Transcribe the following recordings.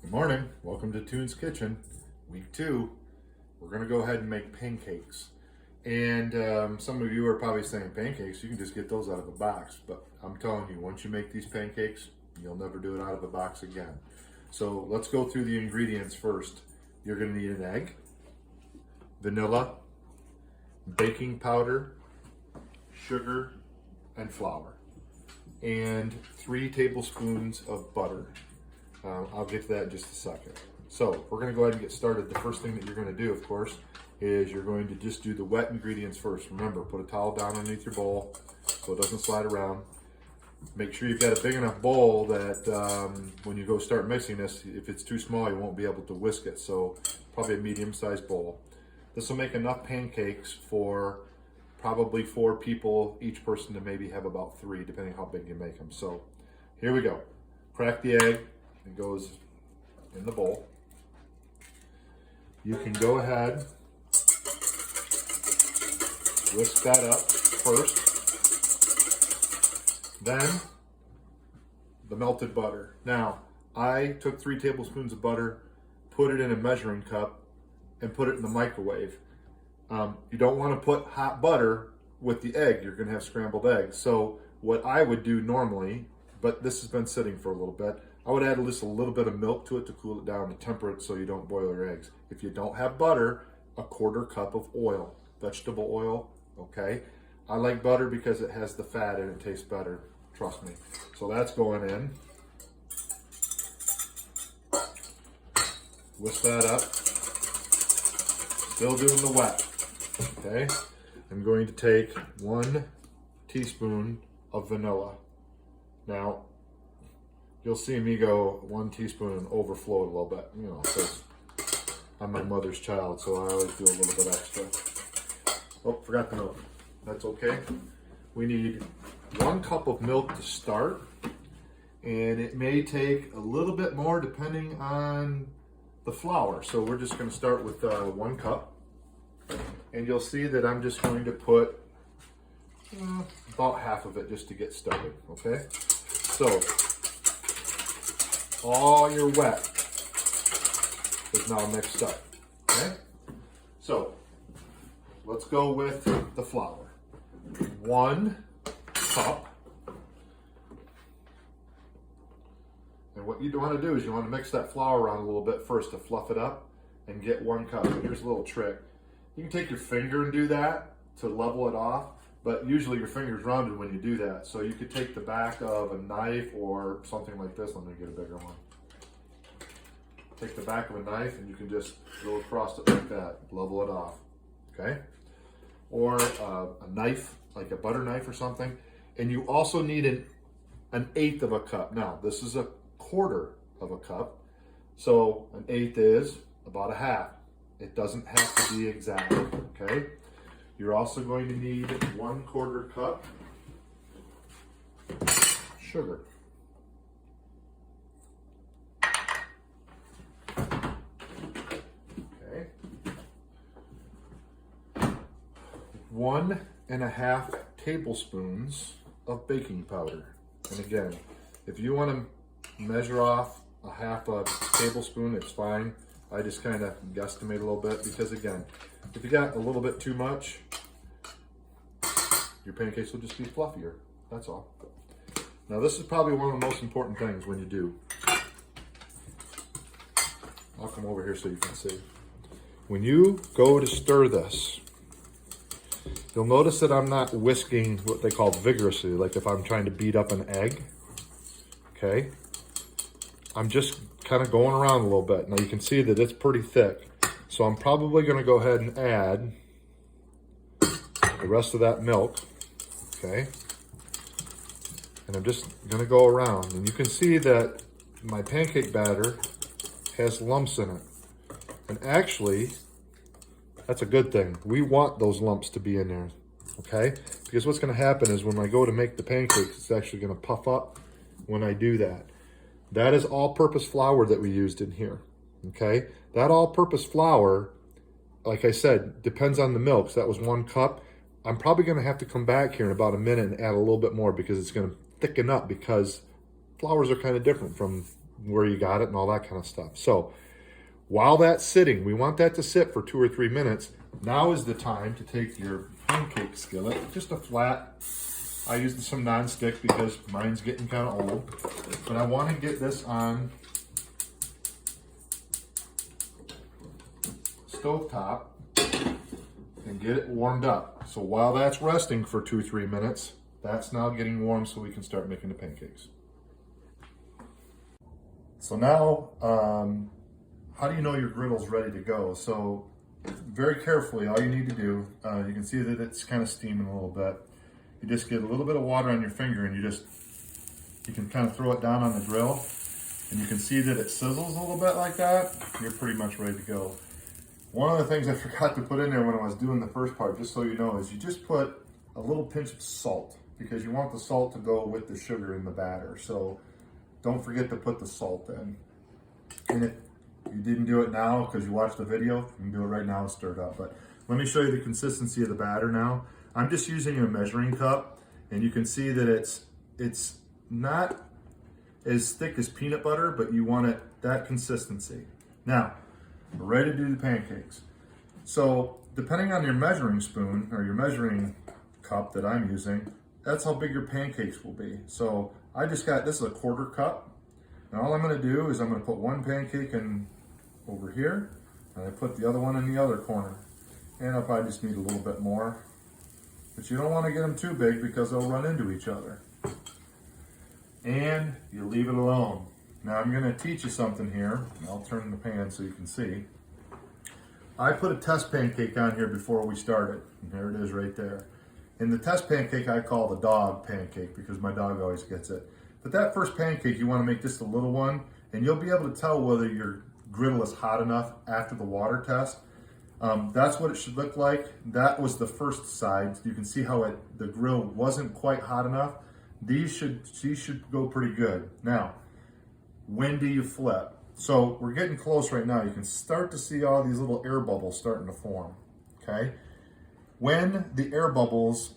Good morning. Welcome to Toon's Kitchen, week 2. We're going to go ahead and make pancakes. And some of you are probably saying pancakes, you can just get those out of a box. But I'm telling you, once you make these pancakes, you'll never do it out of a box again. So let's go through the ingredients first. You're going to need an egg, vanilla, baking powder, sugar, and flour, and 3 tablespoons of butter. I'll get to that in just a second. So we're going to go ahead and get started. The first thing that you're going to do, of course, is you're going to just do the wet ingredients first. Remember, put a towel down underneath your bowl so it doesn't slide around. Make sure you've got a big enough bowl that when you go start mixing this, if it's too small, you won't be able to whisk it. So probably a medium-sized bowl. This will make enough pancakes for probably 4 people, each person to maybe have about 3, depending how big you make them. So here we go. Crack the egg. It goes in the bowl. You can go ahead, whisk that up first. Then the melted butter. Now, I took 3 tablespoons of butter, put it in a measuring cup, and put it in the microwave. You don't want to put hot butter with the egg. You're going to have scrambled eggs. So what I would do normally, but this has been sitting for a little bit, I would add just a little bit of milk to it to cool it down, to temper it so you don't boil your eggs. If you don't have butter, a 1/4 cup of oil, vegetable oil, okay? I like butter because it has the fat and it tastes better, trust me. So that's going in. Whisk that up. Still doing the wet, okay? I'm going to take 1 teaspoon of vanilla. Now, you'll see me go 1 teaspoon and overflow it a little bit, you know, because I'm my mother's child, so I always do a little bit extra. Oh, forgot the milk. That's okay. We need 1 cup of milk to start, and it may take a little bit more depending on the flour. So we're just going to start with 1 cup, and you'll see that I'm just going to put about half of it just to get started, okay? So all your wet is now mixed up, okay? So let's go with the flour. 1 cup. And what you want to do is you want to mix that flour around a little bit first to fluff it up and get 1 cup. And here's a little trick. You can take your finger and do that to level it off, but usually your finger's rounded when you do that. So you could take the back of a knife or something like this. Let me get a bigger one. Take the back of a knife and you can just go across it like that, level it off, okay? Or a knife, like a butter knife or something. And you also need an 1/8 of a cup. Now, this is a 1/4 of a cup. So an 1/8 is about a half. It doesn't have to be exact, okay? You're also going to need 1/4 cup sugar. Okay. 1.5 tablespoons of baking powder. And again, if you want to measure off a 1/2 tablespoon, it's fine. I just kind of guesstimate a little bit because, again, if you got a little bit too much, your pancakes will just be fluffier. That's all. Now, this is probably one of the most important things when you do. I'll come over here so you can see. When you go to stir this, you'll notice that I'm not whisking what they call vigorously, like if I'm trying to beat up an egg, okay? I'm just kind of going around a little bit. Now you can see that it's pretty thick. So I'm probably going to go ahead and add the rest of that milk, okay? And I'm just going to go around. And you can see that my pancake batter has lumps in it. And actually, that's a good thing. We want those lumps to be in there, okay? Because what's going to happen is when I go to make the pancakes, it's actually going to puff up when I do that. That is all-purpose flour that we used in here, okay? That all-purpose flour, like I said, depends on the milk. So that was 1 cup. I'm probably going to have to come back here in about a minute and add a little bit more because it's going to thicken up, because flours are kind of different from where you got it and all that kind of stuff. So while that's sitting, we want that to sit for 2 or 3 minutes. Now is the time to take your pancake skillet, just a flat. I used some non-stick because mine's getting kind of old, but I want to get this on stovetop and get it warmed up. So while that's resting for 2 or 3 minutes, that's now getting warm so we can start making the pancakes. So now, how do you know your griddle's ready to go? So very carefully, all you need to do, you can see that it's kind of steaming a little bit. You just get a little bit of water on your finger and you can kind of throw it down on the grill and you can see that it sizzles a little bit like that. You're pretty much ready to go. One of the things I forgot to put in there when I was doing the first part, just so you know, is you just put a little pinch of salt because you want the salt to go with the sugar in the batter. So don't forget to put the salt in. And if you didn't do it now because you watched the video, you can do it right now and stir it up. But let me show you the consistency of the batter now. I'm just using a measuring cup, and you can see that it's not as thick as peanut butter, but you want it that consistency. Now, we're ready to do the pancakes. So depending on your measuring spoon or your measuring cup that I'm using, that's how big your pancakes will be. So I just got, this is a 1/4 cup. And all I'm gonna do is I'm gonna put one pancake in over here, and I put the other one in the other corner. And I'll probably just need a little bit more. But you don't want to get them too big because they'll run into each other. And you leave it alone. Now I'm going to teach you something here. I'll turn the pan so you can see. I put a test pancake on here before we started. And there it is right there. And the test pancake I call the dog pancake because my dog always gets it. But that first pancake you want to make just a little one, and you'll be able to tell whether your griddle is hot enough after the water test. That's what it should look like. That was the first side. You can see how the grill wasn't quite hot enough. These should go pretty good. Now, when do you flip? So we're getting close right now. You can start to see all these little air bubbles starting to form, okay? When the air bubbles,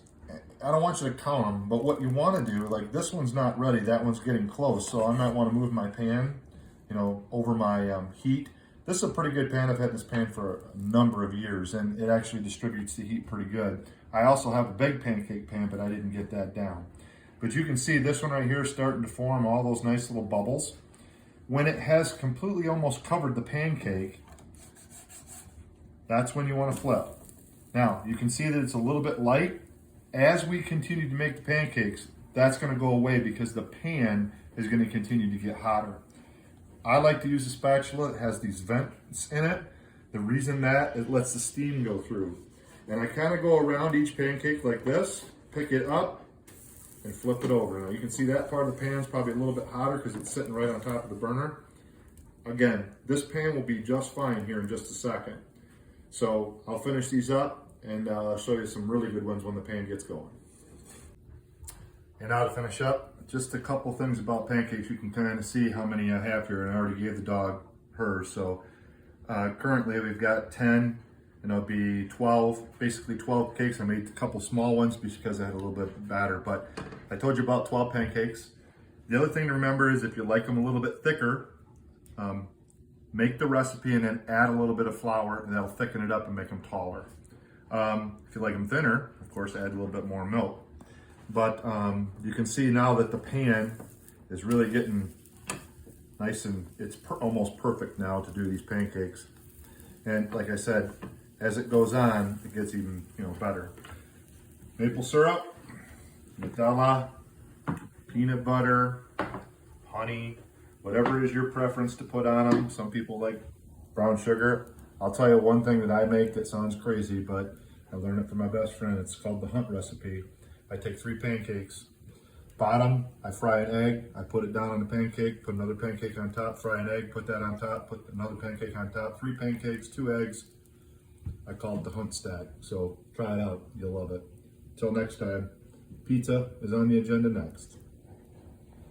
I don't want you to count them, but what you want to do, like this one's not ready, that one's getting close, so I might want to move my pan, over my heat. This is a pretty good pan. I've had this pan for a number of years, and it actually distributes the heat pretty good. I also have a big pancake pan, but I didn't get that down. But you can see this one right here is starting to form all those nice little bubbles. When it has completely almost covered the pancake, that's when you want to flip. Now, you can see that it's a little bit light. As we continue to make the pancakes, that's going to go away because the pan is going to continue to get hotter. I like to use a spatula. It has these vents in it. The reason that, it lets the steam go through. And I kind of go around each pancake like this, pick it up, and flip it over. Now you can see that part of the pan is probably a little bit hotter because it's sitting right on top of the burner. Again, this pan will be just fine here in just a second. So I'll finish these up and I'll show you some really good ones when the pan gets going. And now to finish up, just a couple things about pancakes. You can kind of see how many I have here, and I already gave the dog hers. So currently we've got 10, and it'll be 12, basically 12 cakes. I made a couple small ones because I had a little bit of batter, but I told you about 12 pancakes. The other thing to remember is if you like them a little bit thicker, make the recipe and then add a little bit of flour, and that'll thicken it up and make them taller. If you like them thinner, of course, add a little bit more milk. But you can see now that the pan is really getting nice, and it's almost perfect now to do these pancakes. And like I said, as it goes on, it gets even better. Maple syrup, Nutella, peanut butter, honey, whatever is your preference to put on them. Some people like brown sugar. I'll tell you one thing that I make that sounds crazy, but I learned it from my best friend. It's called the Hunt recipe. I take 3 pancakes, bottom, I fry an egg, I put it down on the pancake, put another pancake on top, fry an egg, put that on top, put another pancake on top, 3 pancakes, 2 eggs. I call it the Hunt stack. So try it out, you'll love it. Till next time, pizza is on the agenda next.